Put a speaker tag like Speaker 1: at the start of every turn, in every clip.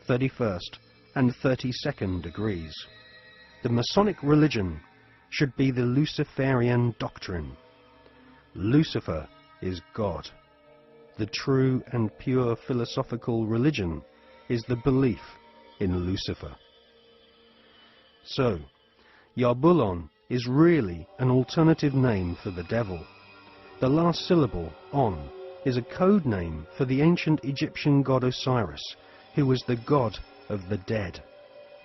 Speaker 1: 31st and 32nd degrees. The Masonic religion should be the Luciferian doctrine. Lucifer is God. The true and pure philosophical religion is the belief in Lucifer. So, Yarbulon is really an alternative name for the devil. The last syllable, on, is a code name for the ancient Egyptian god Osiris, who was the god of the dead.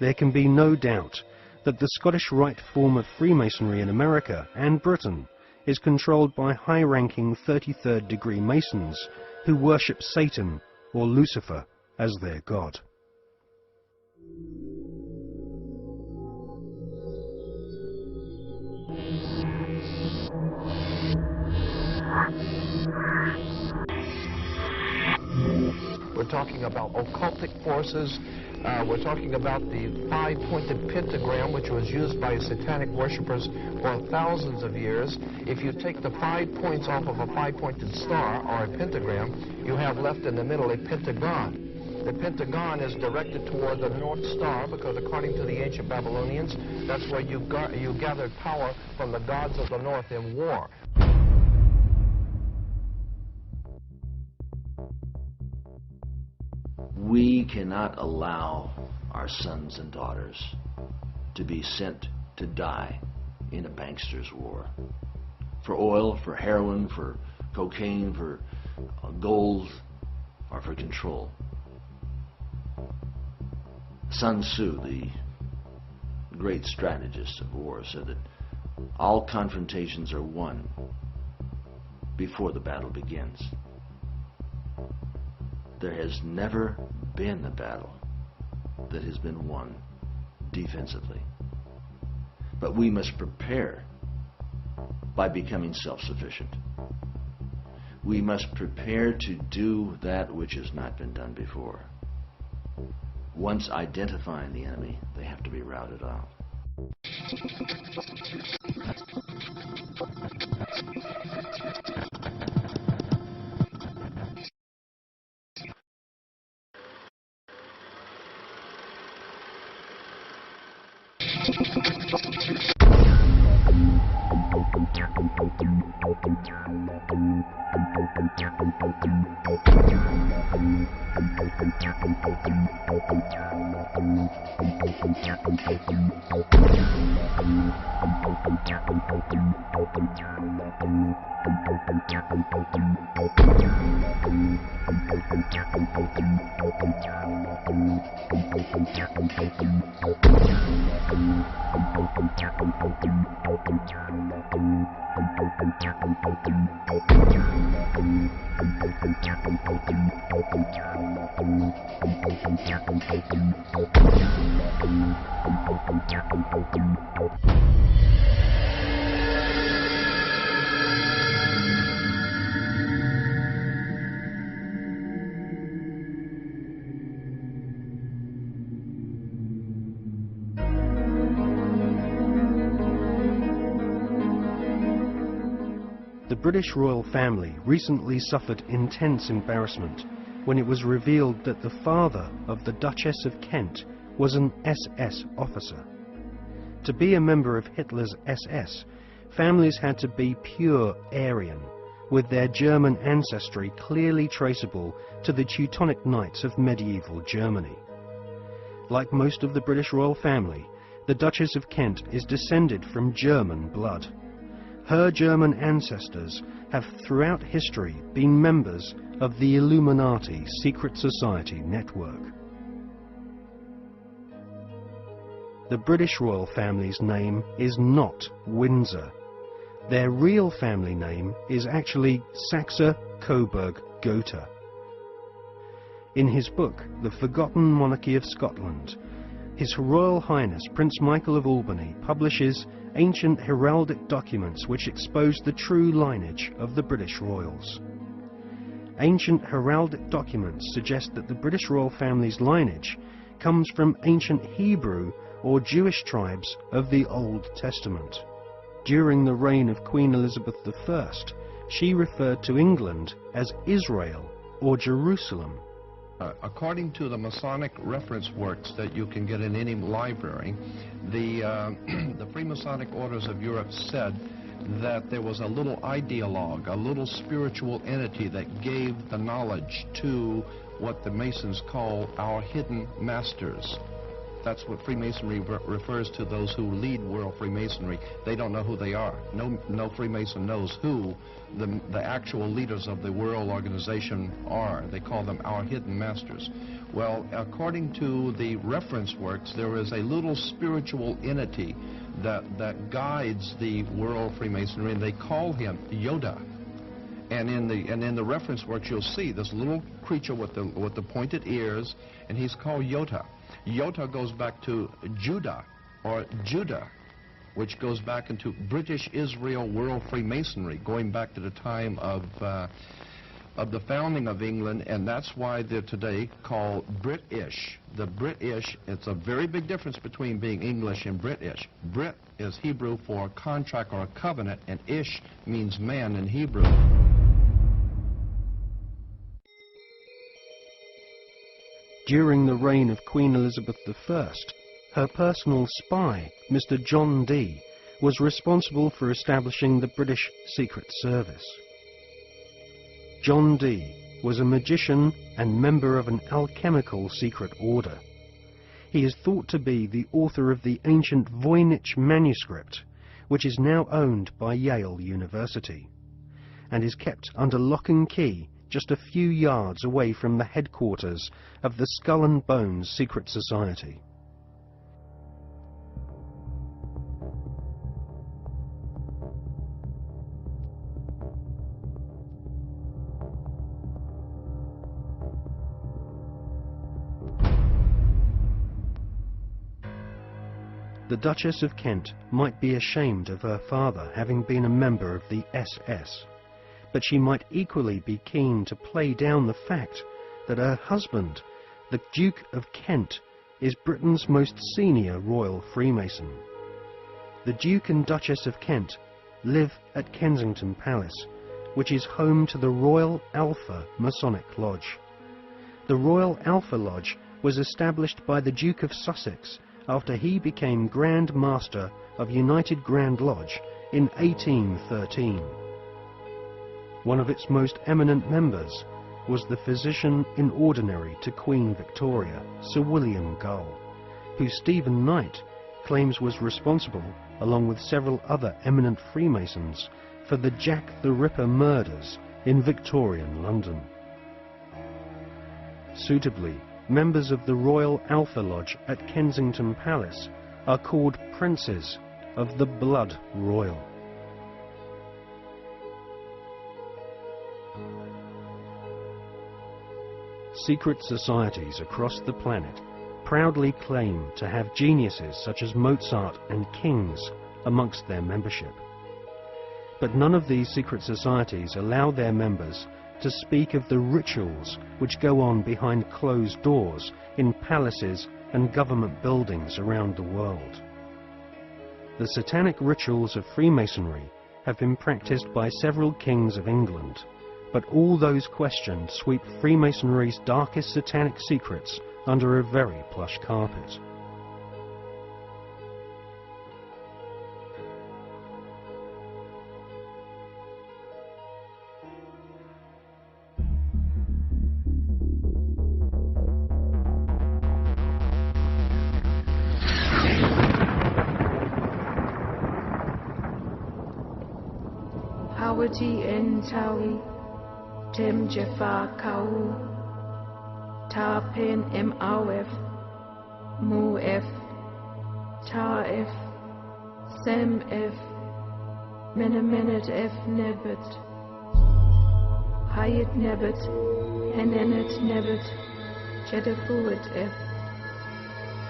Speaker 1: There can be no doubt that the Scottish Rite form of Freemasonry in America and Britain is controlled by high-ranking 33rd degree Masons who worship Satan or Lucifer as their god.
Speaker 2: We're talking about occultic forces. We're talking about the five-pointed pentagram, which was used by satanic worshippers for thousands of years. If you take the 5 points off of a five-pointed star, or a pentagram, you have left in the middle a pentagon. The pentagon is directed toward the North Star because, according to the ancient Babylonians, that's where you gathered power from the gods of the North in war.
Speaker 3: We cannot allow our sons and daughters to be sent to die in a bankster's war. For oil, for heroin, for cocaine, for gold, or for control. Sun Tzu, the great strategist of war, said that all confrontations are won before the battle begins. There has never been a battle that has been won defensively. But we must prepare by becoming self-sufficient. We must prepare to do that which has not been done before. Once identifying the enemy, they have to be routed out.
Speaker 1: The British royal family recently suffered intense embarrassment when it was revealed that the father of the Duchess of Kent was an SS officer. To be a member of Hitler's SS, families had to be pure Aryan, with their German ancestry clearly traceable to the Teutonic Knights of medieval Germany. Like most of the British royal family, the Duchess of Kent is descended from German blood. Her German ancestors have throughout history been members of the Illuminati secret society network. The British royal family's name is not Windsor. Their real family name is actually Saxe-Coburg-Gotha. In his book, The Forgotten Monarchy of Scotland, His Royal Highness Prince Michael of Albany publishes ancient heraldic documents which expose the true lineage of the British royals. Ancient heraldic documents suggest that the British royal family's lineage comes from ancient Hebrew or Jewish tribes of the Old Testament. During the reign of Queen Elizabeth I, she referred to England as Israel or Jerusalem.
Speaker 2: According to the Masonic reference works that you can get in any library, the Freemasonic orders of Europe said that there was a little ideologue, a little spiritual entity that gave the knowledge to what the Masons call our hidden masters. That's what Freemasonry refers to, those who lead world Freemasonry. They don't know who they are. No Freemason knows who the actual leaders of the world organization are. They call them our hidden masters. Well, according to the reference works, there is a little spiritual entity that guides the world Freemasonry, and they call him Yoda. And in the reference works, you'll see this little creature with the pointed ears, and he's called Yota. Yota goes back to Judah, or Judah, which goes back into British Israel World Freemasonry, going back to the time of the founding of England, and that's why they're today called British. The British, it's a very big difference between being English and British. Brit is Hebrew for contract or a covenant, and Ish means man in Hebrew.
Speaker 1: During the reign of Queen Elizabeth I, her personal spy, Mr. John Dee, was responsible for establishing the British Secret Service. John Dee was a magician and member of an alchemical secret order. He is thought to be the author of the ancient Voynich manuscript, which is now owned by Yale University, and is kept under lock and key just a few yards away from the headquarters of the Skull and Bones Secret Society. The Duchess of Kent might be ashamed of her father having been a member of the SS, but she might equally be keen to play down the fact that her husband, the Duke of Kent, is Britain's most senior royal Freemason. The Duke and Duchess of Kent live at Kensington Palace, which is home to the Royal Alpha Masonic Lodge. The Royal Alpha Lodge was established by the Duke of Sussex after he became Grand Master of United Grand Lodge in 1813. One of its most eminent members was the physician in ordinary to Queen Victoria, Sir William Gull, who Stephen Knight claims was responsible, along with several other eminent Freemasons, for the Jack the Ripper murders in Victorian London. Suitably, members of the Royal Alpha Lodge at Kensington Palace are called Princes of the Blood Royal. Secret societies across the planet proudly claim to have geniuses such as Mozart and kings amongst their membership. But none of these secret societies allow their members to speak of the rituals which go on behind closed doors in palaces and government buildings around the world. The satanic rituals of Freemasonry have been practiced by several kings of England, but all those questions sweep Freemasonry's darkest satanic secrets under a very plush carpet.
Speaker 4: Hawati en tawi tem jefa kau ta pen em awef mu f ta f sem f menemenet f nebet hayet nebet enenet nebet jedefuet f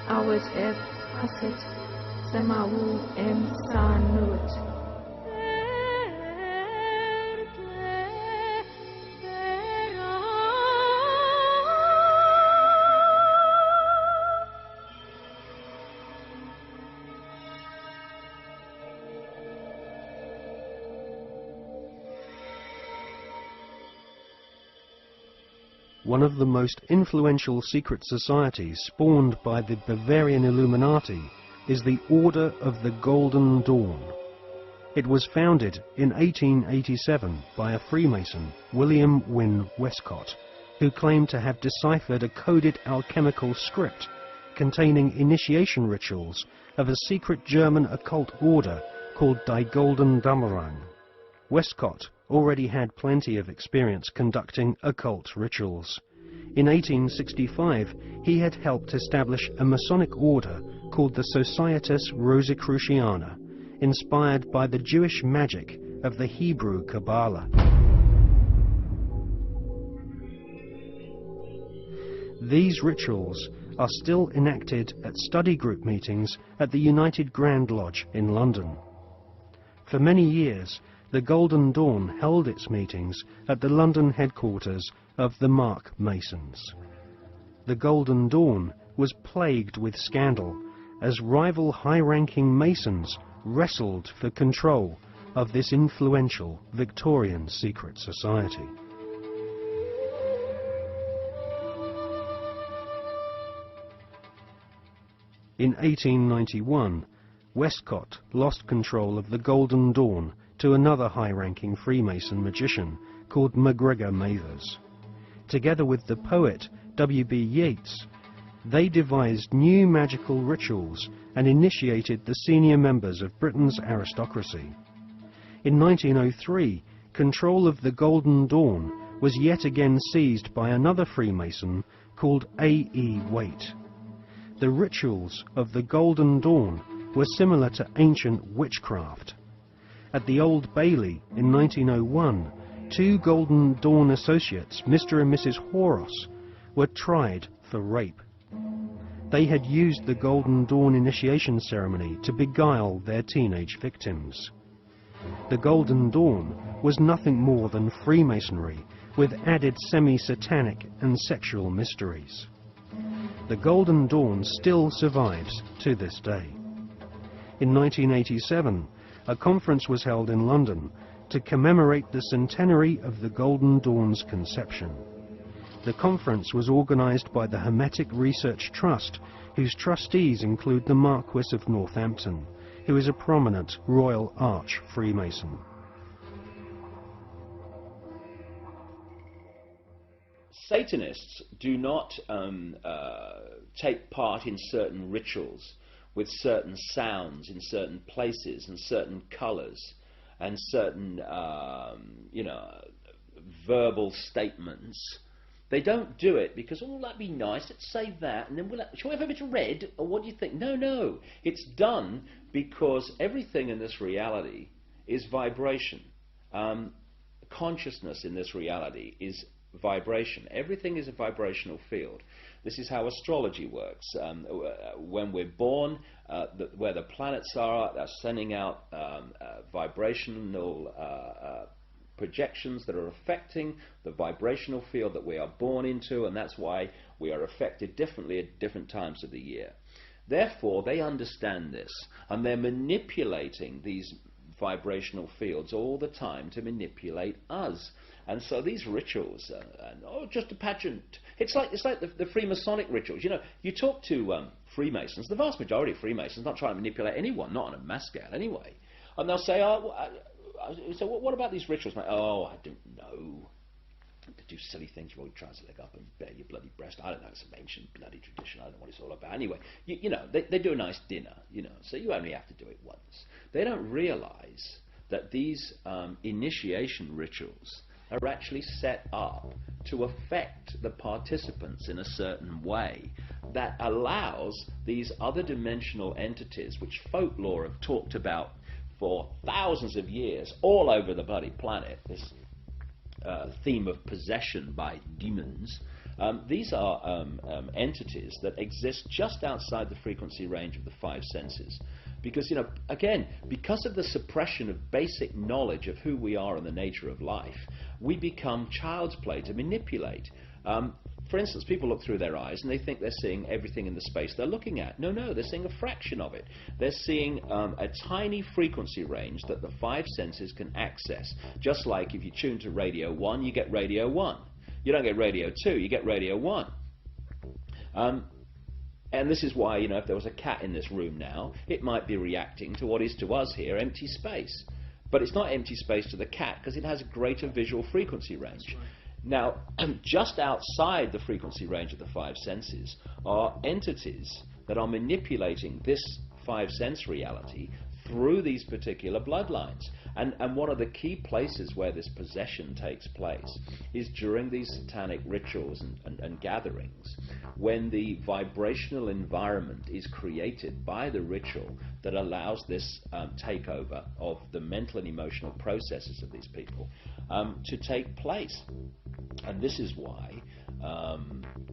Speaker 4: awet f haset semawu em sanut.
Speaker 1: one of the most influential secret societies spawned by the Bavarian Illuminati is the Order of the Golden Dawn. It was founded in 1887 by a Freemason, William Wynne Westcott, who claimed to have deciphered a coded alchemical script containing initiation rituals of a secret German occult order called Die Golden Dämmerung. Westcott already had plenty of experience conducting occult rituals. In 1865, he had helped establish a Masonic order called the Societas Rosicruciana, inspired by the Jewish magic of the Hebrew Kabbalah. These rituals are still enacted at study group meetings at the United Grand Lodge in London. For many years, the Golden Dawn held its meetings at the London headquarters of the Mark Masons. The Golden Dawn was plagued with scandal as rival high-ranking Masons wrestled for control of this influential Victorian secret society. In 1891, Westcott lost control of the Golden Dawn to another high-ranking Freemason magician called MacGregor Mathers. Together with the poet W.B. Yeats, they devised new magical rituals and initiated the senior members of Britain's aristocracy. In 1903, control of the Golden Dawn was yet again seized by another Freemason called A.E. Waite. The rituals of the Golden Dawn were similar to ancient witchcraft. At the Old Bailey in 1901, two Golden Dawn associates, Mr. and Mrs. Horos, were tried for rape. They had used the Golden Dawn initiation ceremony to beguile their teenage victims. The Golden Dawn was nothing more than Freemasonry with added semi-satanic and sexual mysteries. The Golden Dawn still survives to this day. In 1987, a conference was held in London to commemorate the centenary of the Golden Dawn's conception. The conference was organised by the Hermetic Research Trust, whose trustees include the Marquis of Northampton, who is a prominent Royal Arch Freemason.
Speaker 5: Satanists do not take part in certain rituals with certain sounds in certain places and certain colours and certain verbal statements. They don't do it because, oh, that'd be nice, let's say that, and then shall we have a bit of red, or what do you think? No. It's done because everything in this reality is vibration. Consciousness in this reality is vibration. Everything is a vibrational field. This is how astrology works. When we're born, where the planets are, they're sending out vibrational projections that are affecting the vibrational field that we are born into, and that's why we are affected differently at different times of the year. Therefore, they understand this, and they're manipulating these vibrational fields all the time to manipulate us. And so these rituals, just a pageant. It's like the Freemasonic rituals. You know, you talk to Freemasons, the vast majority of Freemasons not trying to manipulate anyone, not on a mass scale anyway. And they'll say, so what about these rituals? Like, I don't know. To do silly things, roll your trouser leg up and bare your bloody breast. I don't know, it's some ancient bloody tradition. I don't know what it's all about. Anyway, they do a nice dinner, so you only have to do it once. They don't realize that these initiation rituals are actually set up to affect the participants in a certain way that allows these other dimensional entities, which folklore have talked about for thousands of years all over the bloody planet, this theme of possession by demons. These are entities that exist just outside the frequency range of the five senses. Because, again, because of the suppression of basic knowledge of who we are and the nature of life, we become child's play to manipulate. For instance, people look through their eyes and they think they're seeing everything in the space they're looking at. No, they're seeing a fraction of it. They're seeing a tiny frequency range that the five senses can access. Just like if you tune to Radio 1, you get Radio 1. You don't get radio 2, you get radio 1. And this is why, if there was a cat in this room now, it might be reacting to what is to us here empty space. But it's not empty space to the cat because it has a greater visual frequency range. Now, just outside the frequency range of the 5 senses are entities that are manipulating this 5-sense reality through these particular bloodlines. And one of the key places where this possession takes place is during these satanic rituals and gatherings, when the vibrational environment is created by the ritual that allows this takeover of the mental and emotional processes of these people to take place. And this is why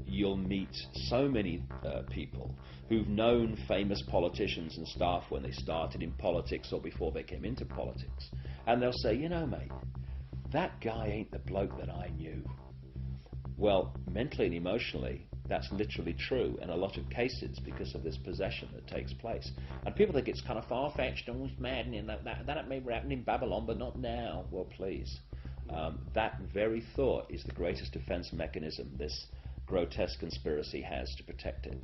Speaker 5: you'll meet so many people who've known famous politicians and staff when they started in politics or before they came into politics. And they'll say, mate, that guy ain't the bloke that I knew. Well, mentally and emotionally, that's literally true in a lot of cases because of this possession that takes place. And people think it's kind of far-fetched and maddening, that may happen in Babylon, but not now. Well, please. That very thought is the greatest defense mechanism this grotesque conspiracy has to protect it.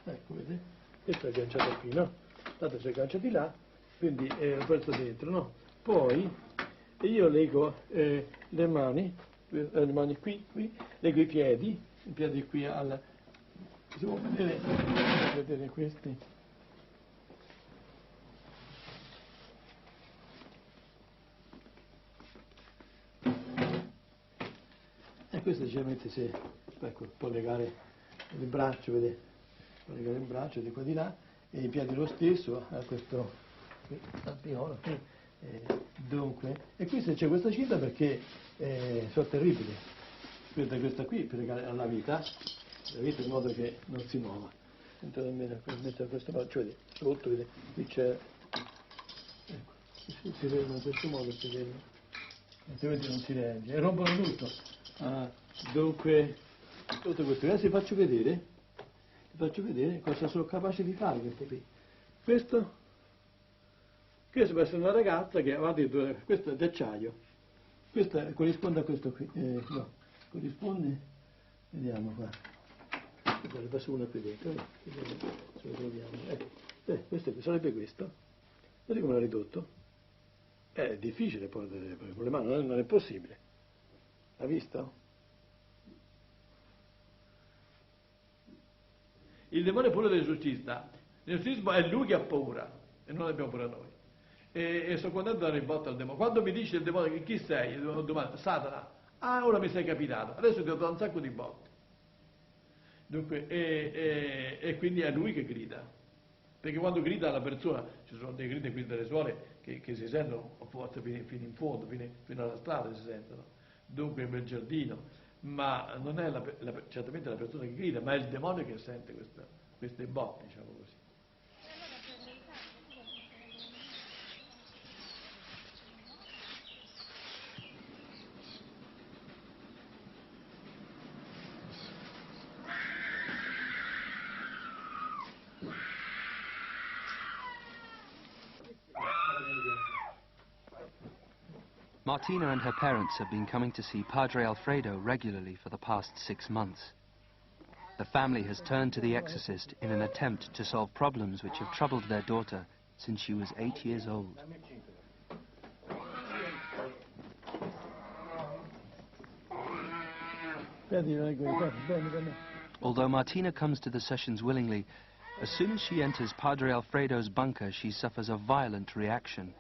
Speaker 6: Ecco, vedi? Questo è agganciato qui, no? Tanto si aggancia di là, quindi lo porto dentro, no? Poi io leggo le mani qui, leggo i piedi qui al... Si può vedere questi? E questo generalmente si può legare il braccio, vedete? Può legare il braccio di qua di là e i piedi lo stesso a questo tampiono qui. Dunque, e qui c'è questa cinta perché sono terribili. Questa qui per legare alla vita in modo che non si muova. Entrate almeno a questo modo, cioè sotto, vedete, qui c'è, ecco, si regge in questo modo, si regge, altrimenti non si regge, e rompono tutto. Dunque, tutto questo, adesso vi faccio vedere cosa sono capace di fare queste qui. Questo può essere una ragazza che avanti, questo è d'acciaio, questo corrisponde a questo qui, no, corrisponde, vediamo qua, ne passo una qui dentro, se lo troviamo, questo sarebbe questo, vedete come l'ho ridotto? È difficile poi con le mani, non è possibile, ha visto? Il demone è pure dell'esorcista. L'esorcismo è lui che ha paura e non abbiamo paura noi. E sono contento di dare in botta al demone. Quando mi dice il demone chi sei, io domando, Satana, ora mi sei capitato, adesso ti ho dato un sacco di botte. Dunque, e quindi è lui che grida. Perché quando grida la persona, ci sono dei gridi qui delle suore che si sentono a volte fino in fondo, fino alla strada si sentono. Dunque nel giardino. Ma non è certamente la persona che grida, ma è il demonio che sente queste botte, diciamo così.
Speaker 7: Martina and her parents have been coming to see Padre Alfredo regularly for the past 6 months. The family has turned to the exorcist in an attempt to solve problems which have troubled their daughter since she was 8 years old. Although Martina comes to the sessions willingly, as soon as she enters Padre Alfredo's bunker, she suffers a violent reaction.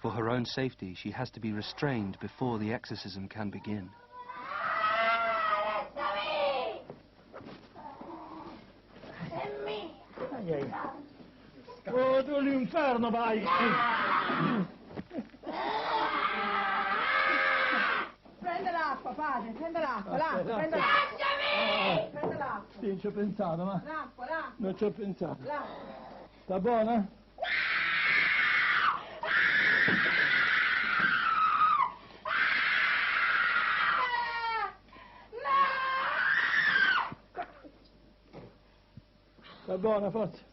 Speaker 7: For her own safety, she has to be restrained before the exorcism can begin.
Speaker 6: Oh, tu l'inferno vai!
Speaker 8: padre, prenda l'acqua, l'acqua, prenda l'acqua. Lasciami! Prenda l'acqua.
Speaker 6: Sì, ci ho pensato, ma...
Speaker 8: L'acqua, l'acqua.
Speaker 6: Non ci ho pensato.
Speaker 8: L'acqua.
Speaker 6: Sta buona? Sta buona, forza.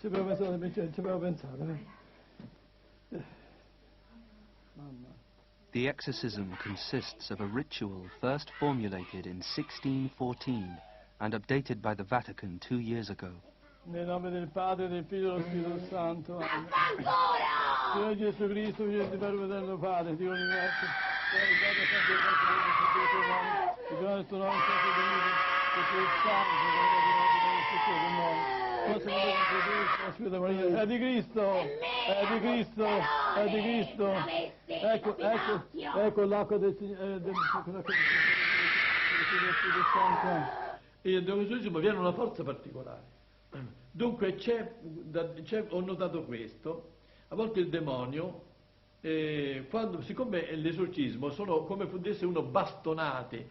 Speaker 6: Ci avevo pensato. Mamma.
Speaker 7: The exorcism consists of a ritual first formulated in 1614 and updated by the Vatican 2 years ago.
Speaker 6: Nel nome del Padre, del Figlio e dello Spirito Santo. Amen. Signore Gesù Cristo, figlio di Padre eterno Padre, Dio universo, il tuo nome sia benedetto, il tuo santo, è di Cristo, è di Cristo, è di Cristo. Ecco l'acqua del Spirito Santo. E dell'esorcismo viene una forza particolare. Dunque ho notato questo, a volte il demonio, siccome l'esorcismo sono come fosse uno bastonate,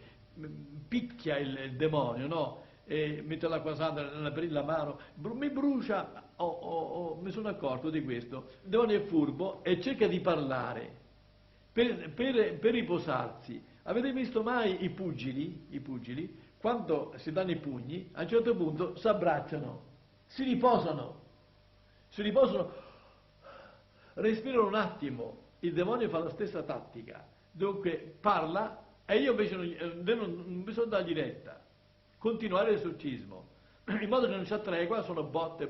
Speaker 6: picchia il demonio, no? Mette l'acqua santa nella mano, mi brucia, mi sono accorto di questo. Il demonio è furbo e cerca di parlare per riposarsi. Avete visto mai i pugili, quando si danno i pugni, a un certo punto si abbracciano, si riposano, respirano un attimo. Il demonio fa la stessa tattica, dunque parla e io invece non bisogna dargli retta, continuare l'esorcismo, in modo che non c'è tregua, sono botte.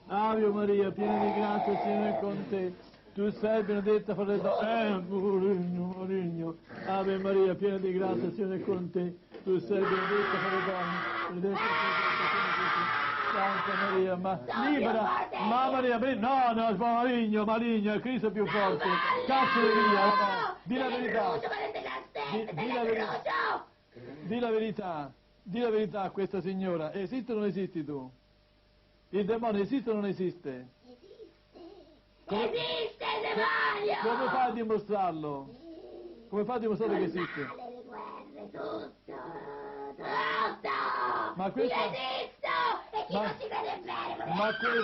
Speaker 6: Ave Maria, piena di grazia, il Signore è con te. Tu sei benedetta fra le donne. Murigno. Ave Maria, piena di grazia, il Signore è con te. Tu sei benedetta fra le donne. Benedetta Santa Maria, ma libera. Ma Maria, no, maligno, è Cristo più forte. Cacciali via, no. Di la verità. Di la verità a questa signora. Esiste o non esisti tu? Il demonio esiste o non esiste?
Speaker 9: Esiste il demonio!
Speaker 6: Come fai a dimostrarlo? Come fai a dimostrare che esiste?
Speaker 9: Le guerre, tutto!
Speaker 6: Ma questo...
Speaker 9: Io esisto! E chi non ci crede bene!
Speaker 6: Ma questo...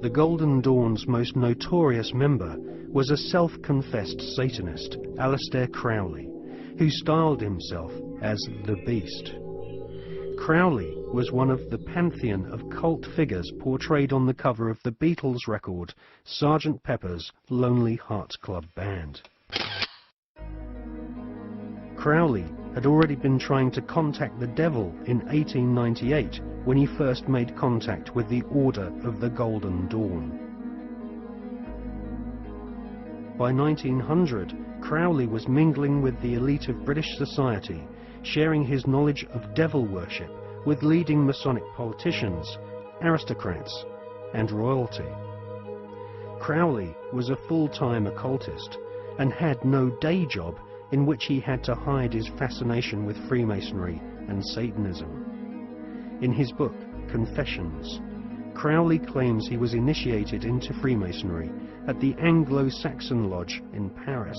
Speaker 1: The Golden Dawn's most notorious member was a self-confessed Satanist, Aleister Crowley, who styled himself as the Beast. Crowley was one of the pantheon of cult figures portrayed on the cover of the Beatles record Sgt. Pepper's Lonely Hearts Club Band. Crowley had already been trying to contact the devil in 1898 when he first made contact with the Order of the Golden Dawn. By 1900, Crowley was mingling with the elite of British society, sharing his knowledge of devil worship with leading Masonic politicians, aristocrats, and royalty. Crowley was a full-time occultist and had no day job in which he had to hide his fascination with Freemasonry and Satanism. In his book, Confessions, Crowley claims he was initiated into Freemasonry at the Anglo-Saxon Lodge in Paris.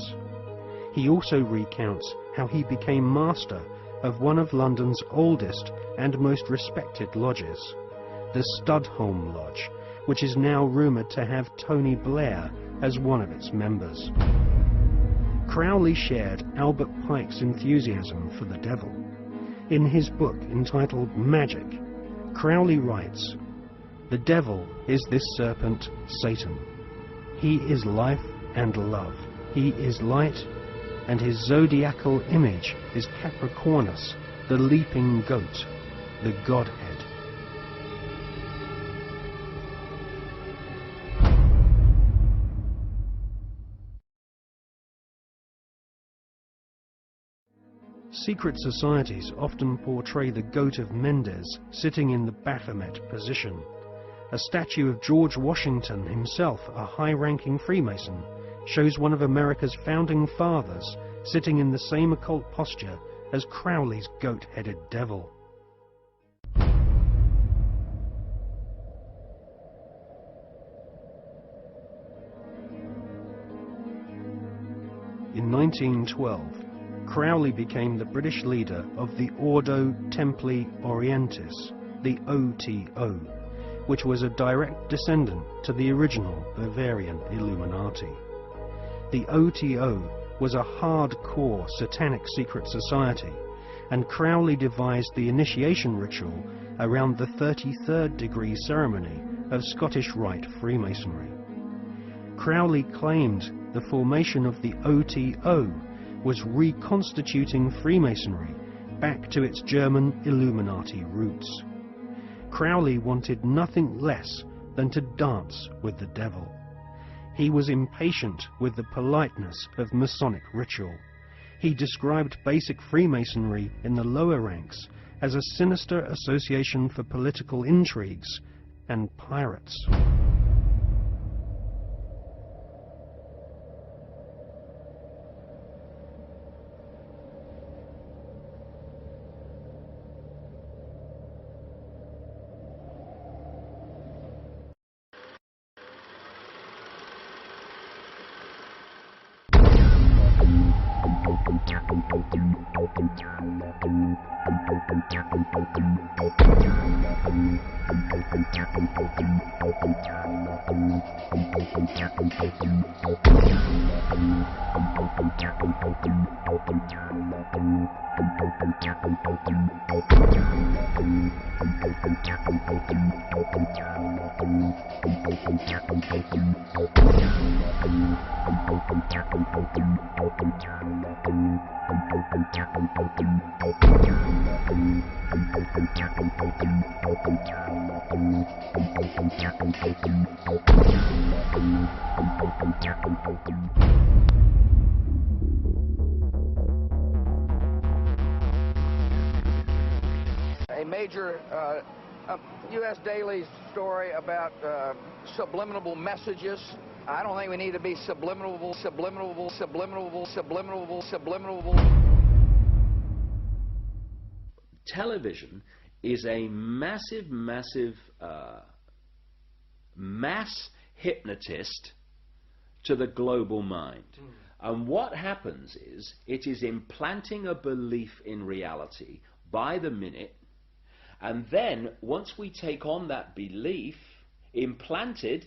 Speaker 1: He also recounts how he became master of one of London's oldest and most respected lodges, the Studholme Lodge, which is now rumoured to have Tony Blair as one of its members. Crowley shared Albert Pike's enthusiasm for the devil. In his book entitled Magic, Crowley writes, "The devil is this serpent, Satan. He is life and love. He is light, and his zodiacal image is Capricornus, the leaping goat, the Godhead." Secret societies often portray the Goat of Mendes sitting in the Baphomet position. A statue of George Washington himself, a high-ranking Freemason, shows one of America's founding fathers sitting in the same occult posture as Crowley's goat-headed devil. In 1912, Crowley became the British leader of the Ordo Templi Orientis, the OTO, which was a direct descendant to the original Bavarian Illuminati. The OTO was a hardcore satanic secret society, and Crowley devised the initiation ritual around the 33rd degree ceremony of Scottish Rite Freemasonry. Crowley claimed the formation of the OTO was reconstituting Freemasonry back to its German Illuminati roots. Crowley wanted nothing less than to dance with the devil. He was impatient with the politeness of Masonic ritual. He described basic Freemasonry in the lower ranks as a sinister association for political intrigues and pirates.
Speaker 2: A major U.S. daily story about subliminal messages. I don't think we need to be subliminal.
Speaker 5: Television is a massive mass hypnotist to the global mind. And what happens is it is implanting a belief in reality by the minute, and then once we take on that belief implanted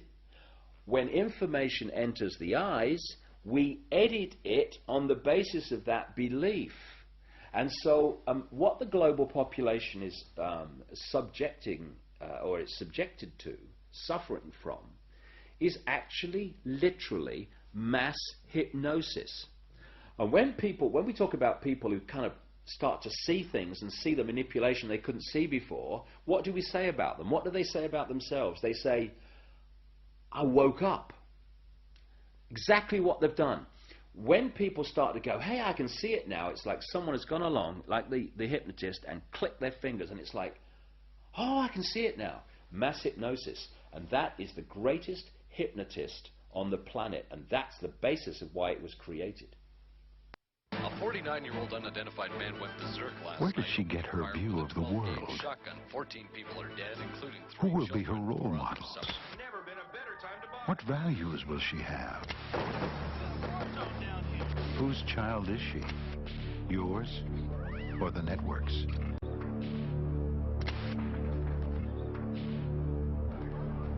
Speaker 5: when information enters the eyes, we edit it on the basis of that belief. And so what the global population is subjecting, or is subjected to, suffering from, is actually literally mass hypnosis. And when we talk about people who kind of start to see things and see the manipulation they couldn't see before, what do we say about them? What do they say about themselves? They say, I woke up. Exactly what they've done. When people start to go, hey, I can see it now, it's like someone has gone along, like the hypnotist, and clicked their fingers, and it's like, oh, I can see it now. Mass hypnosis. And that is the greatest hypnotist on the planet, and that's the basis of why it was created.
Speaker 10: A 49-year-old unidentified man went berserk last
Speaker 11: Where does
Speaker 10: night
Speaker 11: she get her view of the world?
Speaker 10: Shotgun. 14 people are dead, including 3
Speaker 11: Who will be her
Speaker 10: children,
Speaker 11: role
Speaker 10: 4 others
Speaker 11: models?
Speaker 10: suffer. Never been a better time to buy.
Speaker 11: What values will she have? Whose child is she? Yours or the network's?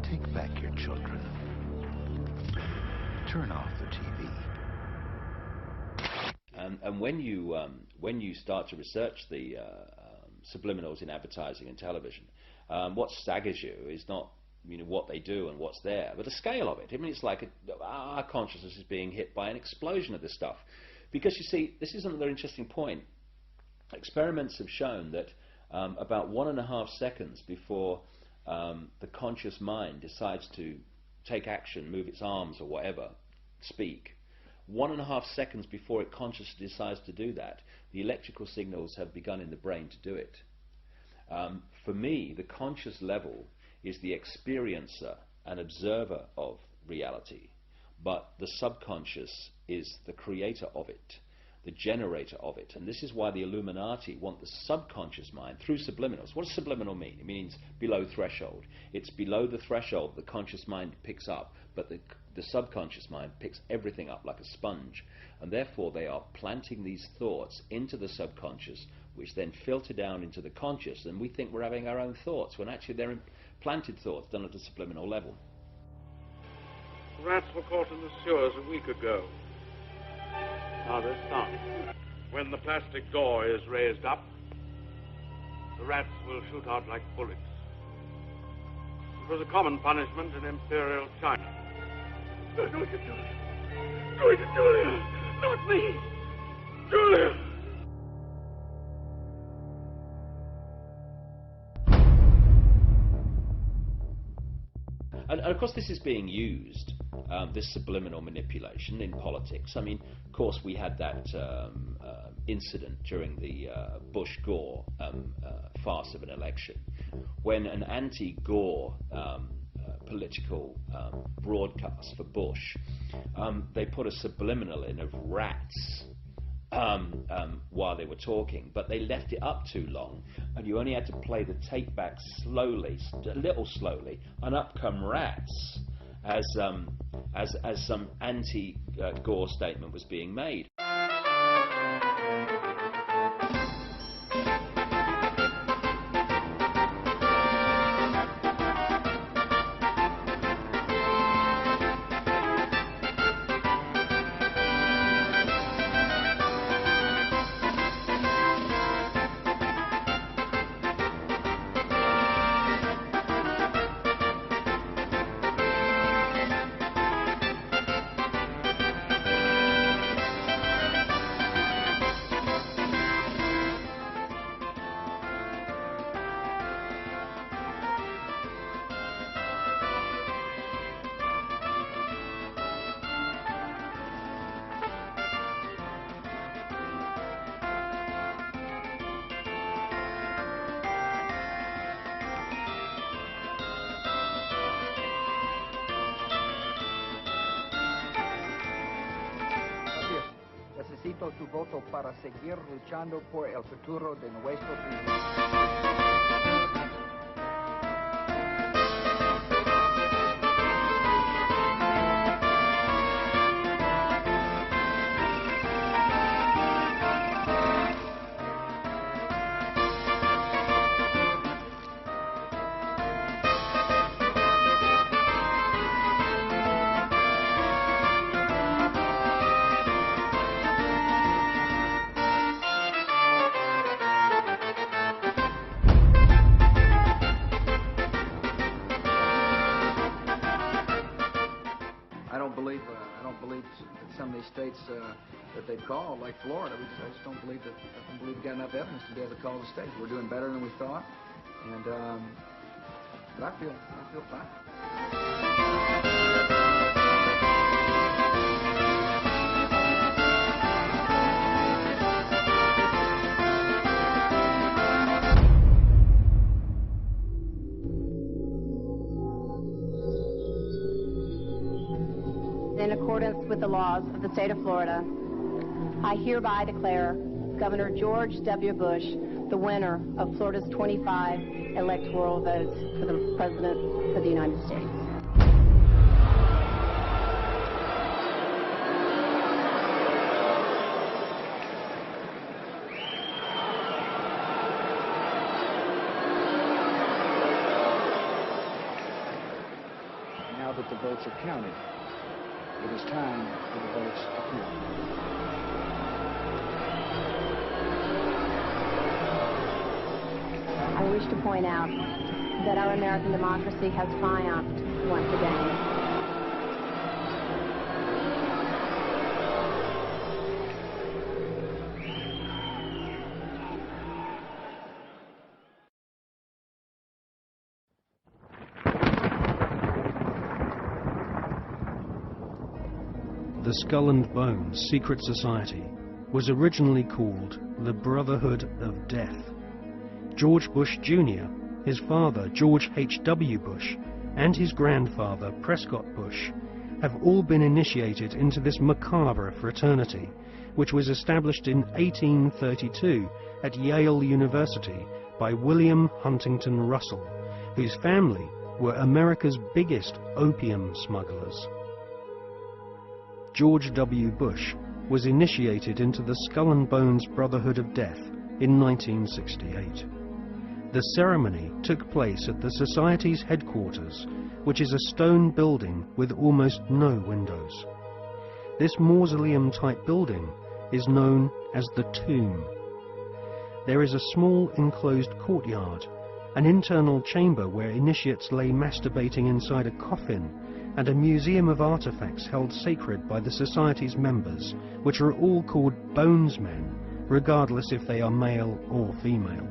Speaker 11: Take back your children. Turn off the TV.
Speaker 5: And when you start to research the subliminals in advertising and television, what staggers you is not what they do and what's there, but the scale of it. I mean, it's like our consciousness is being hit by an explosion of this stuff. Because you see, this is another interesting point. Experiments have shown that about 1.5 seconds before the conscious mind decides to take action, move its arms or whatever, speak, 1.5 seconds before it consciously decides to do that, the electrical signals have begun in the brain to do it. For me, the conscious level is the experiencer and observer of reality, but the subconscious is the creator of it, the generator of it. And this is why the Illuminati want the subconscious mind through subliminals. What does subliminal mean? It means below threshold. It's below the threshold the conscious mind picks up, but the subconscious mind picks everything up like a sponge. And therefore they are planting these thoughts into the subconscious, which then filter down into the conscious, and we think we're having our own thoughts, when actually they're implanted thoughts done at a subliminal level.
Speaker 12: Rats were caught in the sewers a week ago. Now they're starting. When the plastic door is raised up, the rats will shoot out like bullets. It was a common punishment in Imperial China. Do it, Julia. Do it, Julia. Not me. Julia.
Speaker 5: And of course this is being used, this subliminal manipulation, in politics. I mean, of course we had that incident during the Bush-Gore farce of an election, when an anti-Gore political broadcast for Bush, they put a subliminal in of rats while they were talking, but they left it up too long, and you only had to play the tape back slowly, a little slowly, and up come rats as some anti-Gore statement was being made.
Speaker 13: Necesito tu voto para seguir luchando por el futuro de nuestro país. some of these states that they call, like Florida. I just don't believe we got enough evidence to be able to call the state. We're doing better than we thought, and but I feel fine.
Speaker 14: In accordance with the laws of the state of Florida, I hereby declare Governor George W. Bush the winner of Florida's 25 electoral votes for the President of the United States.
Speaker 13: Now that the votes are counted, it is time for the votes to count.
Speaker 14: I wish to point out that our American democracy has triumphed once again.
Speaker 1: The Skull and Bones Secret Society was originally called the Brotherhood of Death. George Bush Jr., his father George H.W. Bush, and his grandfather Prescott Bush have all been initiated into this macabre fraternity, which was established in 1832 at Yale University by William Huntington Russell, whose family were America's biggest opium smugglers. George W. Bush was initiated into the Skull and Bones Brotherhood of Death in 1968. The ceremony took place at the Society's headquarters, which is a stone building with almost no windows. This mausoleum-type building is known as the Tomb. There is a small enclosed courtyard, an internal chamber where initiates lay masturbating inside a coffin, and a museum of artifacts held sacred by the Society's members, which are all called Bonesmen, regardless if they are male or female.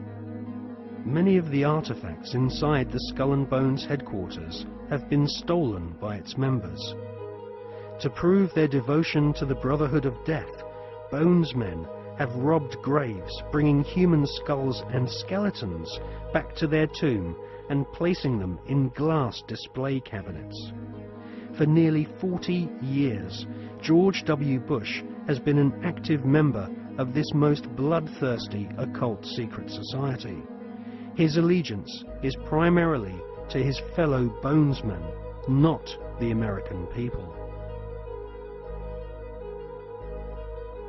Speaker 1: Many of the artifacts inside the Skull and Bones headquarters have been stolen by its members. To prove their devotion to the Brotherhood of Death, Bonesmen have robbed graves, bringing human skulls and skeletons back to their tomb and placing them in glass display cabinets. For nearly 40 years, George W. Bush has been an active member of this most bloodthirsty occult secret society. His allegiance is primarily to his fellow Bonesmen, not the American people.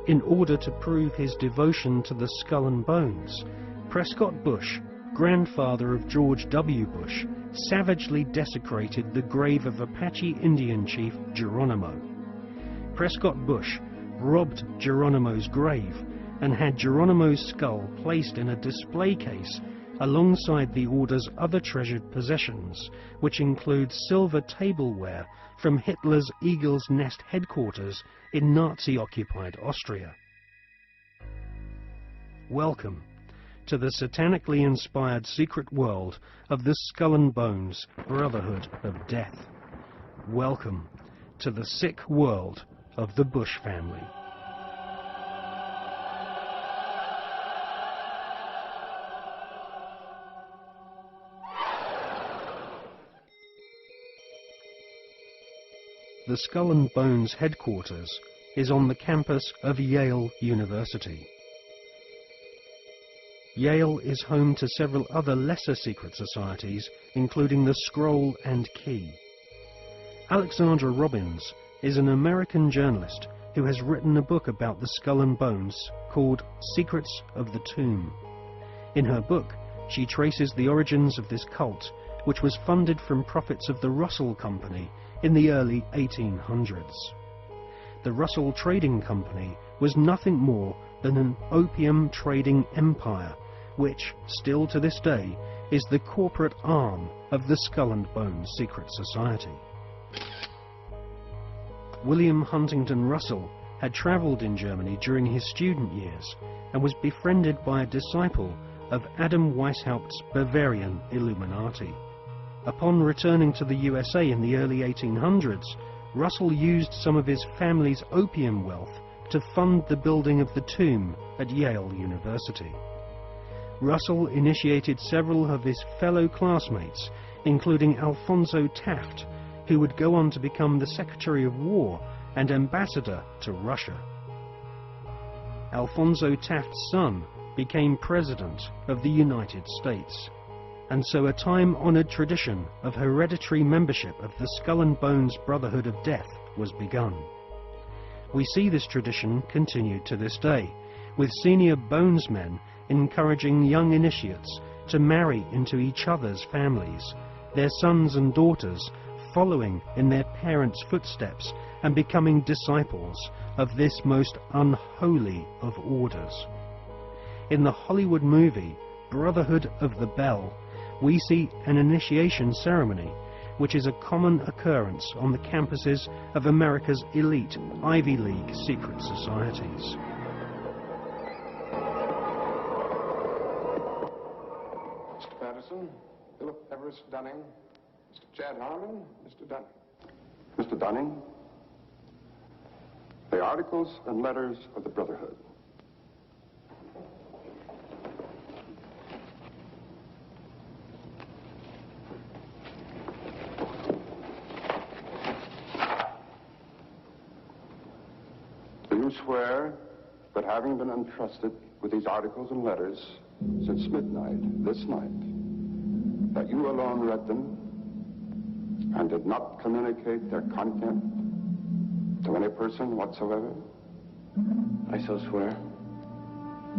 Speaker 1: In order to prove his devotion to the Skull and Bones, Prescott Bush, grandfather of George W. Bush, savagely desecrated the grave of Apache Indian chief Geronimo. Prescott Bush robbed Geronimo's grave and had Geronimo's skull placed in a display case alongside the order's other treasured possessions, which include silver tableware from Hitler's Eagle's Nest headquarters in Nazi-occupied Austria. Welcome to the satanically inspired secret world of the Skull and Bones Brotherhood of Death. Welcome to the sick world of the Bush family. The Skull and Bones headquarters is on the campus of Yale University. Yale is home to several other lesser secret societies, including the Scroll and Key. Alexandra Robbins is an American journalist who has written a book about the Skull and Bones called Secrets of the Tomb. In her book, she traces the origins of this cult, which was funded from profits of the Russell Company in the early 1800s. The Russell Trading Company was nothing more than an opium trading empire, which, still to this day, is the corporate arm of the Skull and Bones Secret Society. William Huntington Russell had travelled in Germany during his student years and was befriended by a disciple of Adam Weishaupt's Bavarian Illuminati. Upon returning to the USA in the early 1800s, Russell used some of his family's opium wealth to fund the building of the tomb at Yale University. Russell initiated several of his fellow classmates, including Alphonso Taft, who would go on to become the Secretary of War and ambassador to Russia. Alphonso Taft's son became President of the United States, and so a time-honoured tradition of hereditary membership of the Skull and Bones Brotherhood of Death was begun. We see this tradition continued to this day, with senior Bonesmen encouraging young initiates to marry into each other's families, their sons and daughters following in their parents' footsteps and becoming disciples of this most unholy of orders. In the Hollywood movie Brotherhood of the Bell, we see an initiation ceremony, which is a common occurrence on the campuses of America's elite Ivy League secret societies.
Speaker 15: Mr. Patterson, Philip Everest Dunning, Mr. Chad Harmon, Mr. Dunning. Mr. Dunning, the articles and letters of the Brotherhood. Do you swear that having been entrusted with these articles and letters since midnight this night, that you alone read them and did not communicate their content to any person whatsoever?
Speaker 3: I so swear.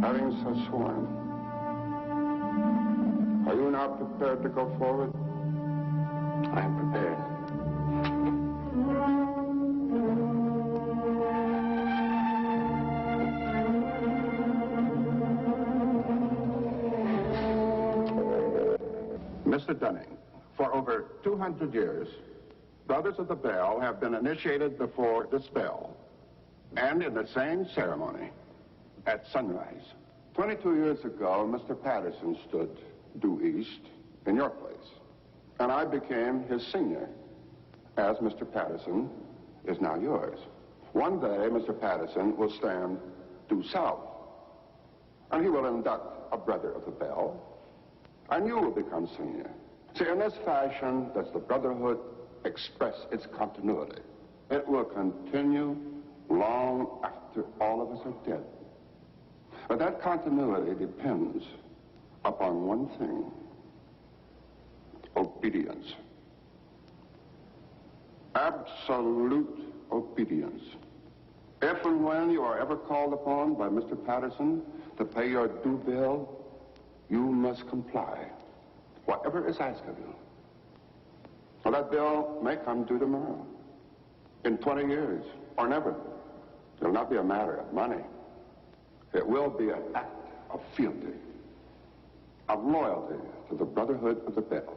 Speaker 15: Having so sworn, are you now prepared to go forward?
Speaker 3: I am prepared.
Speaker 15: Mr. Dunning, for over 200 years, Brothers of the Bell have been initiated before this bell and in the same ceremony at sunrise. 22 years ago, Mr. Patterson stood due east in your place, and I became his senior, as Mr. Patterson is now yours. One day, Mr. Patterson will stand due south, and he will induct a Brother of the Bell, and you will become senior. See, in this fashion does the Brotherhood express its continuity. It will continue long after all of us are dead. But that continuity depends upon one thing: obedience. Absolute obedience. If and when you are ever called upon by Mr. Patterson to pay your due bill, you must comply, whatever is asked of you. Well, that bill may come due tomorrow, in 20 years, or never. It will not be a matter of money. It will be an act of fealty, of loyalty to the Brotherhood of the Bell.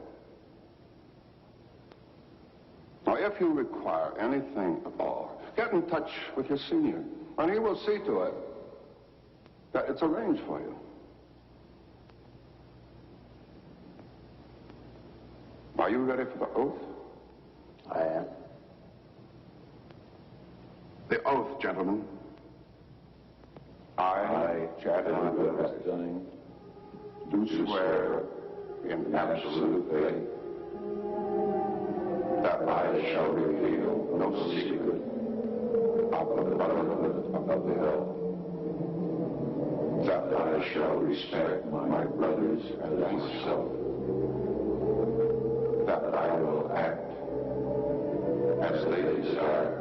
Speaker 15: Now, if you require anything at all, get in touch with your senior, and he will see to it that it's arranged for you. Are you ready for the oath?
Speaker 3: I am.
Speaker 15: The oath, gentlemen. I, Chad Dunning, do swear in absolute faith that I shall reveal no secret of the Brotherhood of the Bell, that I shall respect my brothers and myself, that I will act as they desire,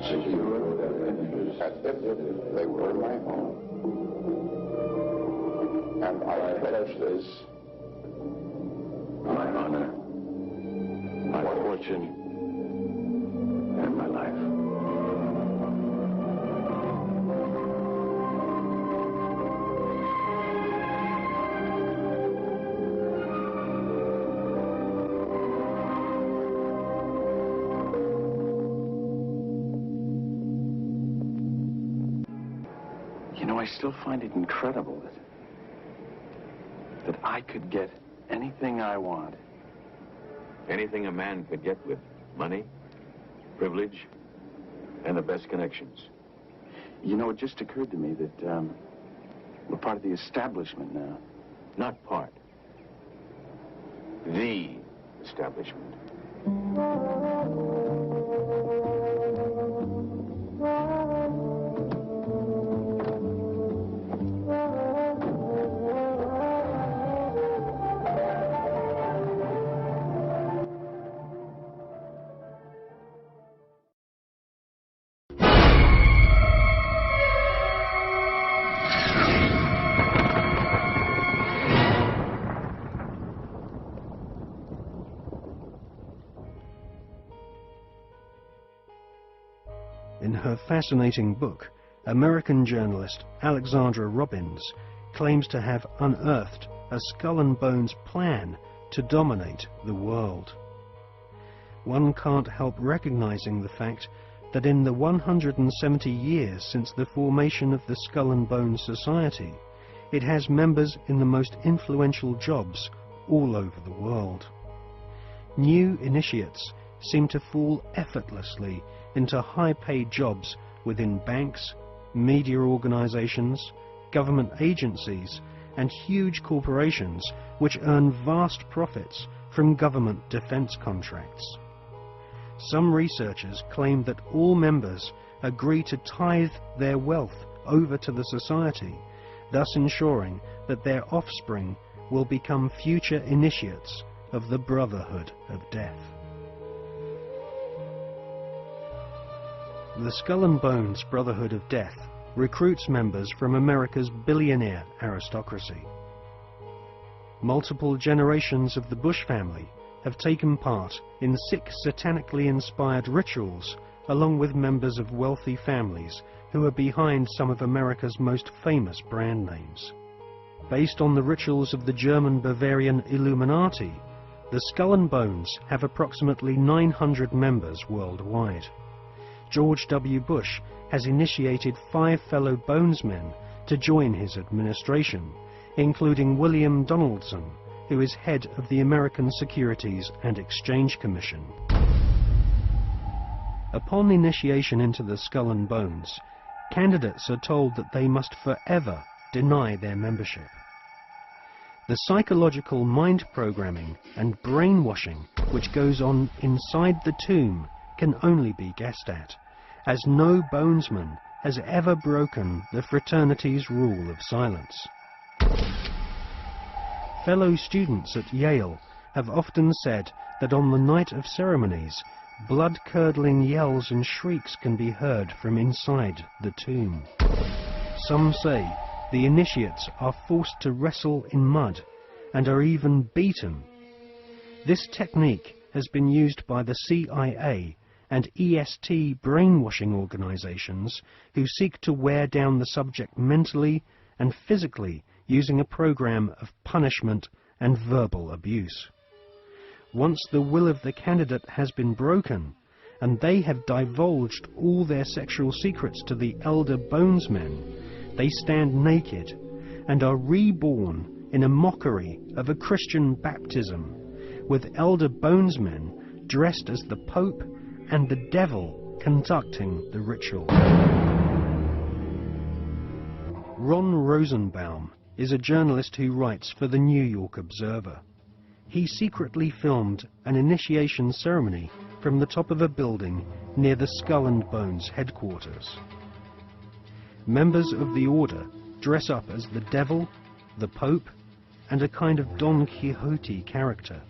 Speaker 15: secure their interests as if they were my own. And I pledge this, my honor, my fortune, and my life.
Speaker 16: I still find it incredible that I could get anything I want.
Speaker 17: Anything a man could get with money, privilege, and the best connections.
Speaker 16: You know, it just occurred to me that we're part of the establishment now.
Speaker 17: Not part. The establishment.
Speaker 1: In her fascinating book, American journalist Alexandra Robbins claims to have unearthed a skull and bones plan to dominate the world. One can't help recognizing the fact that in the 170 years since the formation of the Skull and Bones Society, it has members in the most influential jobs all over the world. New initiates seem to fall effortlessly into high-paid jobs within banks, media organizations, government agencies, and huge corporations which earn vast profits from government defense contracts. Some researchers claim that all members agree to tithe their wealth over to the society, thus ensuring that their offspring will become future initiates of the Brotherhood of Death. The Skull and Bones Brotherhood of Death recruits members from America's billionaire aristocracy. Multiple generations of the Bush family have taken part in 6 satanically inspired rituals along with members of wealthy families who are behind some of America's most famous brand names. Based on the rituals of the German Bavarian Illuminati, the Skull and Bones have approximately 900 members worldwide. George W. Bush has initiated 5 fellow Bonesmen to join his administration, including William Donaldson, who is head of the American Securities and Exchange Commission. Upon initiation into the Skull and Bones, candidates are told that they must forever deny their membership. The psychological mind programming and brainwashing which goes on inside the tomb can only be guessed at, as no Bonesman has ever broken the fraternity's rule of silence. Fellow students at Yale have often said that on the night of ceremonies, blood-curdling yells and shrieks can be heard from inside the tomb. Some say the initiates are forced to wrestle in mud and are even beaten. This technique has been used by the CIA and EST brainwashing organizations who seek to wear down the subject mentally and physically using a program of punishment and verbal abuse. Once the will of the candidate has been broken and they have divulged all their sexual secrets to the elder Bonesmen, they stand naked and are reborn in a mockery of a Christian baptism, with elder Bonesmen dressed as the Pope and the devil conducting the ritual. Ron Rosenbaum is a journalist who writes for the New York Observer. He secretly filmed an initiation ceremony from the top of a building near the Skull and Bones headquarters. Members of the order dress up as the devil, the Pope, and a kind of Don Quixote character.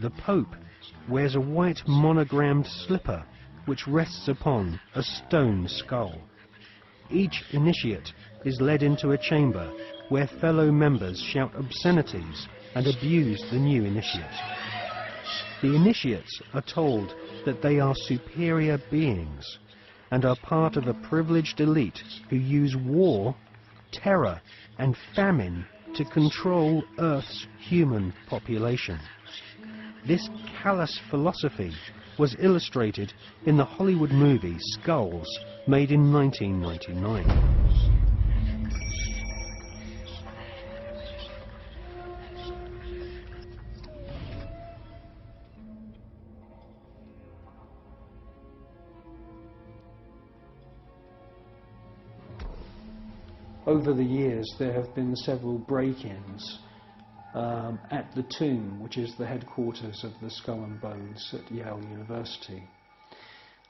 Speaker 1: The Pope wears a white monogrammed slipper which rests upon a stone skull. Each initiate is led into a chamber where fellow members shout obscenities and abuse the new initiate. The initiates are told that they are superior beings and are part of a privileged elite who use war terror and famine to control Earth's human population. This callous philosophy was illustrated in the Hollywood movie Skulls, made in 1999.
Speaker 18: Over the years, there have been several break-ins at the tomb, which is the headquarters of the Skull and Bones at Yale University.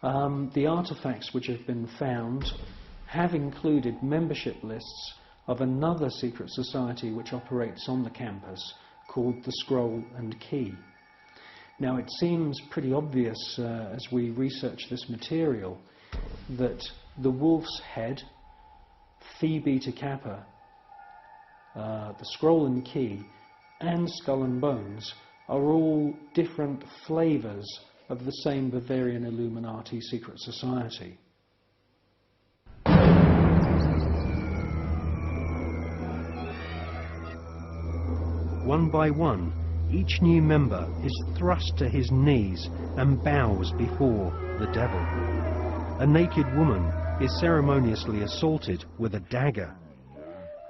Speaker 18: The artifacts which have been found have included membership lists of another secret society which operates on the campus called the Scroll and Key. Now, it seems pretty obvious as we research this material that the wolf's head, Phi Beta Kappa, the Scroll and Key, and Skull and Bones are all different flavours of the same Bavarian Illuminati secret society.
Speaker 1: One by one, each new member is thrust to his knees and bows before the devil. A naked woman is ceremoniously assaulted with a dagger.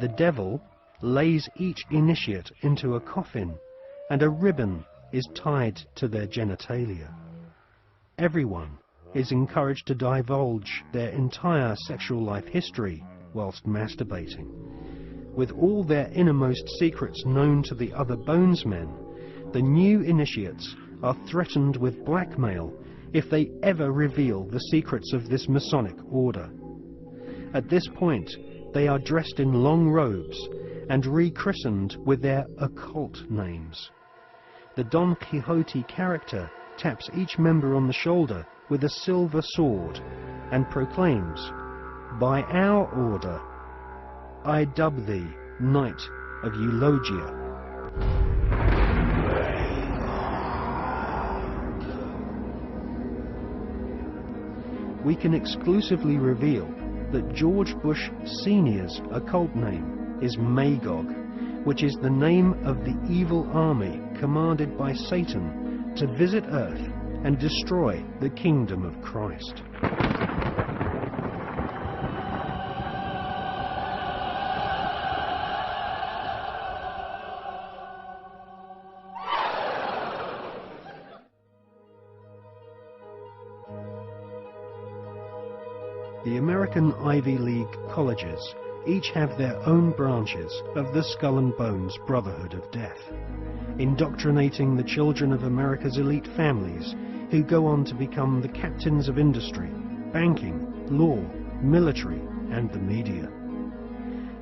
Speaker 1: The devil lays each initiate into a coffin, and a ribbon is tied to their genitalia. Everyone is encouraged to divulge their entire sexual life history whilst masturbating. With all their innermost secrets known to the other Bonesmen, the new initiates are threatened with blackmail if they ever reveal the secrets of this Masonic order. At this point, they are dressed in long robes and rechristened with their occult names. The Don Quixote character taps each member on the shoulder with a silver sword and proclaims, "By our order, I dub thee Knight of Eulogia." We can exclusively reveal that George Bush Sr.'s occult name is Magog, which is the name of the evil army commanded by Satan to visit Earth and destroy the kingdom of Christ. The American Ivy League colleges each have their own branches of the Skull and Bones Brotherhood of Death, indoctrinating the children of America's elite families who go on to become the captains of industry, banking, law, military, and the media.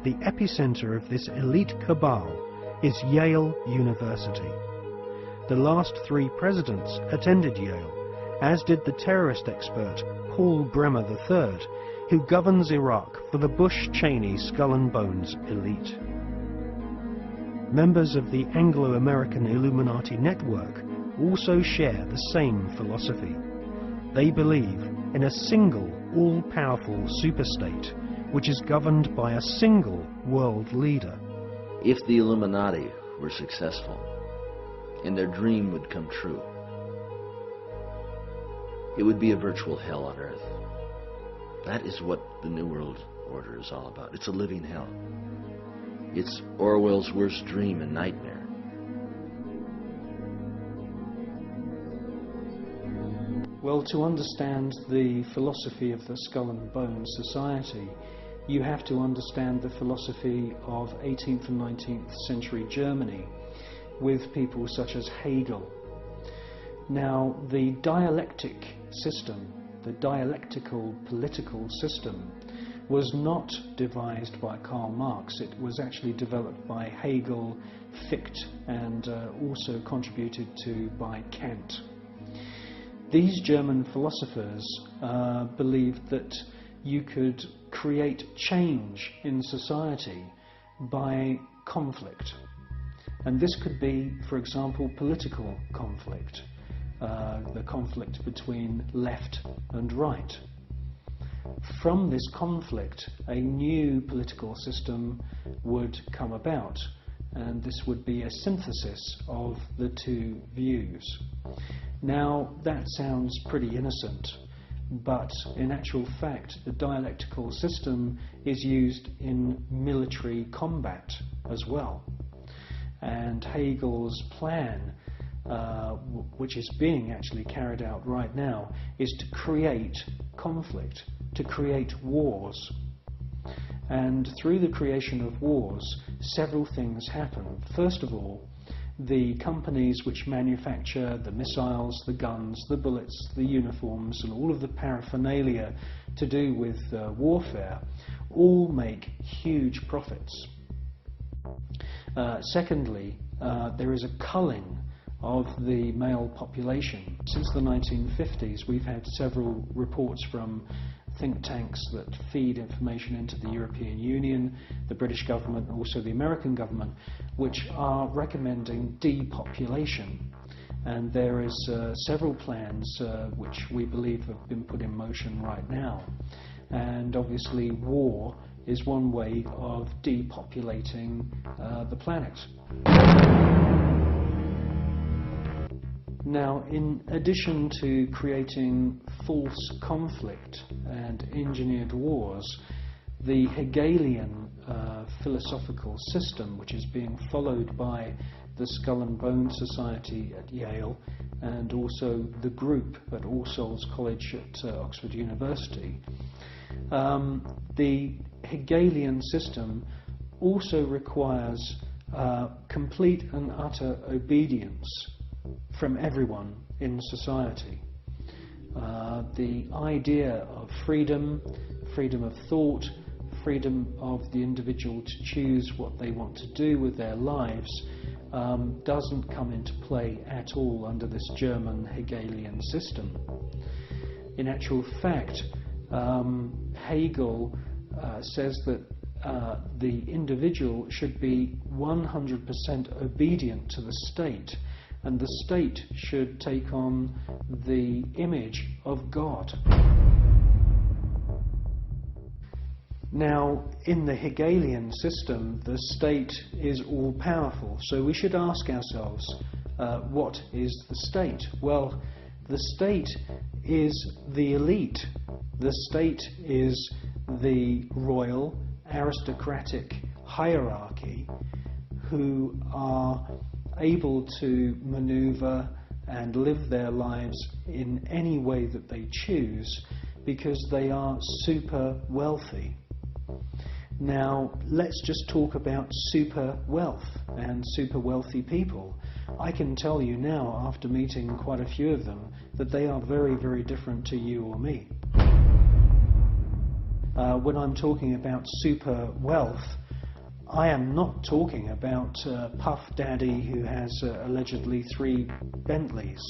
Speaker 1: The epicenter of this elite cabal is Yale University. The last 3 presidents attended Yale, as did the terrorist expert Paul Bremer III, who governs Iraq for the Bush-Cheney Skull and Bones elite. Members of the Anglo-American Illuminati network also share the same philosophy. They believe in a single, all-powerful superstate, which is governed by a single world leader.
Speaker 3: If the Illuminati were successful, and their dream would come true, it would be a virtual hell on Earth. That is what the New World Order is all about. It's a living hell. It's Orwell's worst dream and nightmare.
Speaker 18: Well, to understand the philosophy of the Skull and Bones Society, you have to understand the philosophy of 18th and 19th century Germany, with people such as Hegel. Now, the dialectic system, the dialectical political system, was not devised by Karl Marx. It was actually developed by Hegel, Fichte, and also contributed to by Kant. These German philosophers believed that you could create change in society by conflict. And this could be, for example, political conflict. The conflict between left and right. from this conflict a new political system would come about, and this would be a synthesis of the two views. Now, that sounds pretty innocent, but in actual fact the dialectical system is used in military combat as well. And Hegel's plan, which is being actually carried out right now, is to create conflict, to create wars. And through the creation of wars, several things happen. First of all, the companies which manufacture the missiles, the guns, the bullets, the uniforms, and all of the paraphernalia to do with warfare all make huge profits. Secondly, there is a culling of the male population. Since the 1950s, we've had several reports from think tanks that feed information into the European Union, the British government, and also the American government, which are recommending depopulation. And there is several plans which we believe have been put in motion right now. And obviously war is one way of depopulating the planet. Now, in addition to creating false conflict and engineered wars, the Hegelian philosophical system, which is being followed by the Skull and Bones Society at Yale and also the group at All Souls College at Oxford University, the Hegelian system also requires complete and utter obedience from everyone in society. The idea of freedom, freedom of thought, freedom of the individual to choose what they want to do with their lives doesn't come into play at all under this German Hegelian system. In actual fact, Hegel says that the individual should be 100% obedient to the state, and the state should take on the image of God. Now, in the Hegelian system, the state is all-powerful, so we should ask ourselves, what is the state? Well, the state is the elite. The state is the royal, aristocratic hierarchy who are able to maneuver and live their lives in any way that they choose because they are super wealthy. Now, let's just talk about super wealth and super wealthy people. I can tell you now, after meeting quite a few of them, that they are very, very different to you or me. When I'm talking about super wealth, I am not talking about Puff Daddy who has allegedly 3 Bentleys.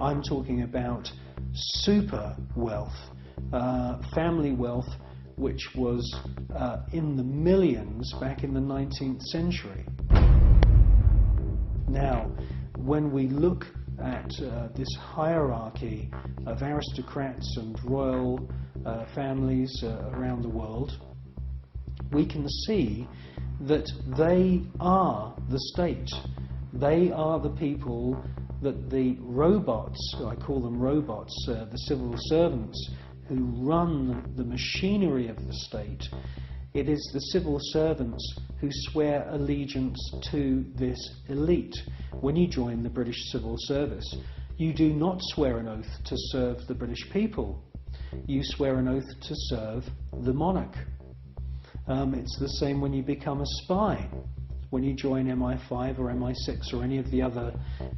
Speaker 18: I'm talking about super wealth, family wealth, which was in the millions back in the 19th century. Now, when we look at this hierarchy of aristocrats and royal families around the world, we can see that they are the state. They are the people that the robots, I call them robots, the civil servants who run the machinery of the state. It is the civil servants who swear allegiance to this elite. When you join the British Civil Service, you do not swear an oath to serve the British people. You swear an oath to serve the monarch. It's the same when you become a spy. When you join MI5 or MI6 or any of the other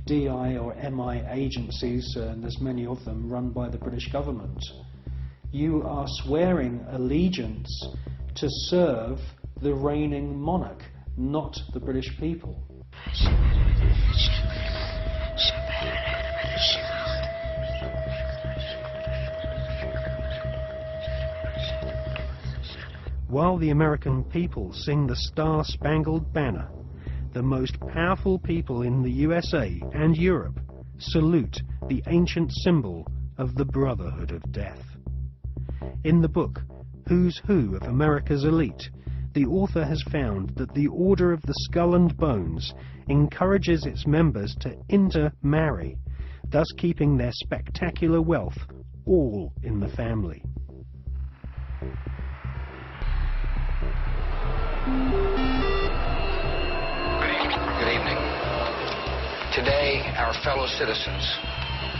Speaker 18: DI or MI agencies, and there's many of them run by the British government, you are swearing allegiance to serve the reigning monarch, not the British people.
Speaker 1: While the American people sing the Star-Spangled Banner, the most powerful people in the USA and Europe salute the ancient symbol of the Brotherhood of Death. In the book, Who's Who of America's Elite, the author has found that the Order of the Skull and Bones encourages its members to intermarry, thus keeping their spectacular wealth all in the family.
Speaker 19: Good evening. Today, our fellow citizens,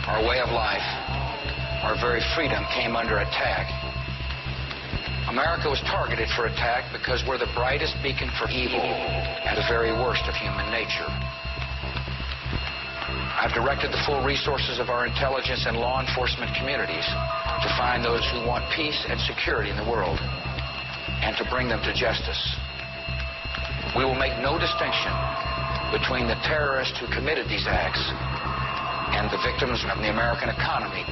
Speaker 19: our way of life, our very freedom came under attack. America was targeted for attack because we're the brightest beacon for evil and the very worst of human nature. I've directed the full resources of our intelligence and law enforcement communities to find those who want peace and security in the world and to bring them to justice. We will make no distinction between the terrorists who committed these acts and the victims of the American economy.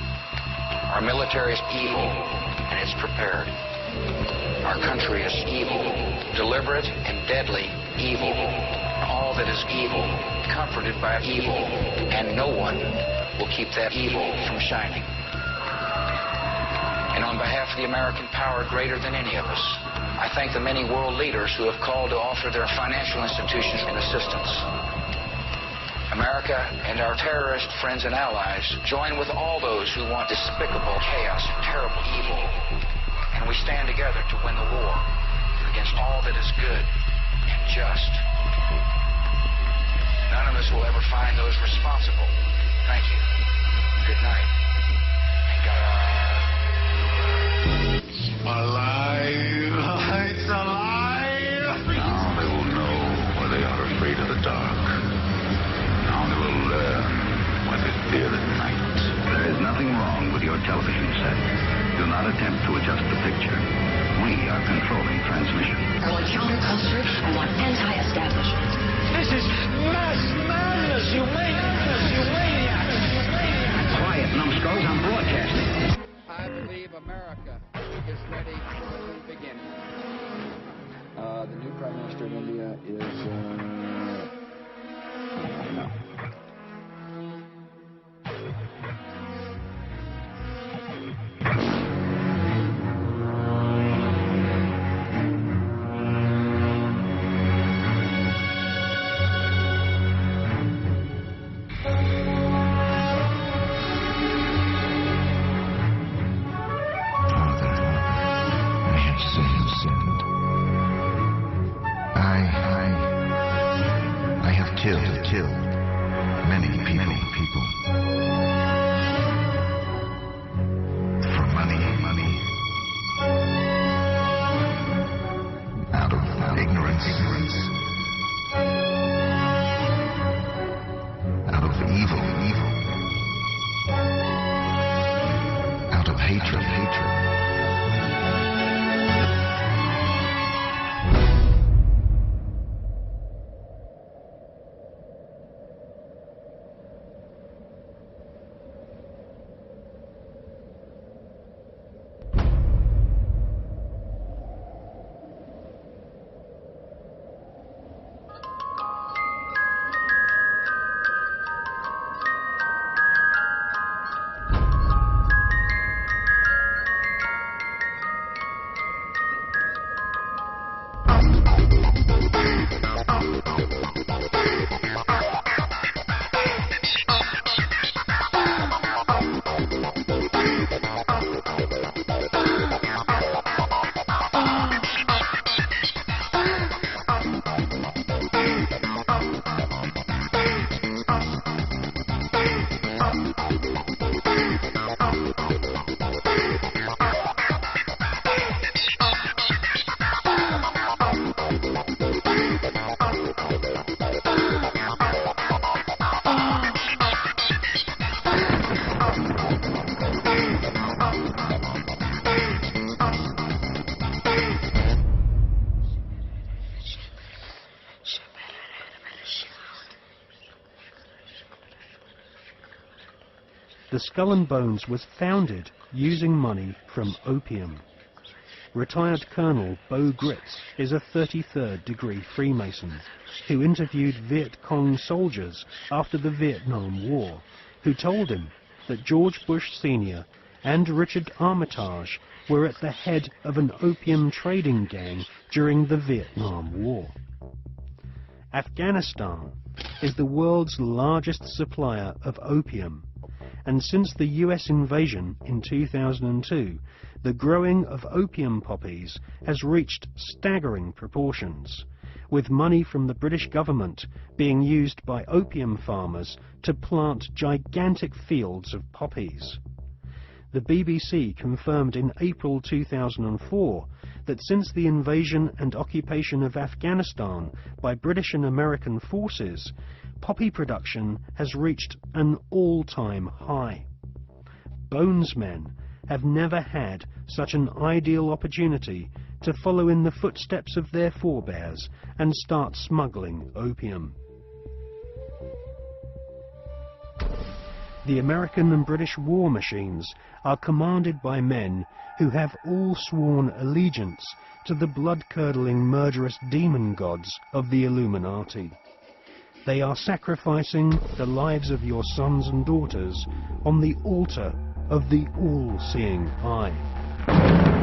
Speaker 19: Our military is evil, and it's prepared. Our country is evil, deliberate and deadly evil. All that is evil, comforted by evil, and no one will keep that evil from shining. And on behalf of the American power greater than any of us, I thank the many world leaders who have called to offer their financial institutions in assistance. America and our terrorist friends and allies join with all those who want despicable chaos and terrible evil. And we stand together to win the war against all that is good and just. None of us will ever find those responsible. Thank you. Good night. And God.
Speaker 11: Alive! It's alive! Now they will know why they are afraid of the dark. Now they will learn why they fear the night.
Speaker 20: There is nothing wrong with your television set. Do not attempt to adjust the picture. We are controlling transmission.
Speaker 21: I want counterculture. I want anti-establishment.
Speaker 22: This is mass madness, you maniac!
Speaker 20: Quiet, numbskulls, I'm broadcasting.
Speaker 13: I believe America is ready for a new beginning. The new Prime Minister of India is, no.
Speaker 20: Killed many people. For money. Out of ignorance. Out of evil. Out of hatred.
Speaker 1: The Skull and Bones was founded using money from opium. Retired Colonel Bo Gritz is a 33rd degree Freemason who interviewed Viet Cong soldiers after the Vietnam War, who told him that George Bush Sr. and Richard Armitage were at the head of an opium trading gang during the Vietnam War. Afghanistan is the world's largest supplier of opium, and since the US invasion in 2002, the growing of opium poppies has reached staggering proportions, with money from the British government being used by opium farmers to plant gigantic fields of poppies. The BBC confirmed in April 2004 that since the invasion and occupation of Afghanistan by British and American forces, poppy production has reached an all-time high. Bonesmen have never had such an ideal opportunity to follow in the footsteps of their forebears and start smuggling opium. The American and British war machines are commanded by men who have all sworn allegiance to the blood-curdling murderous demon gods of the Illuminati. They are sacrificing the lives of your sons and daughters on the altar of the all-seeing eye.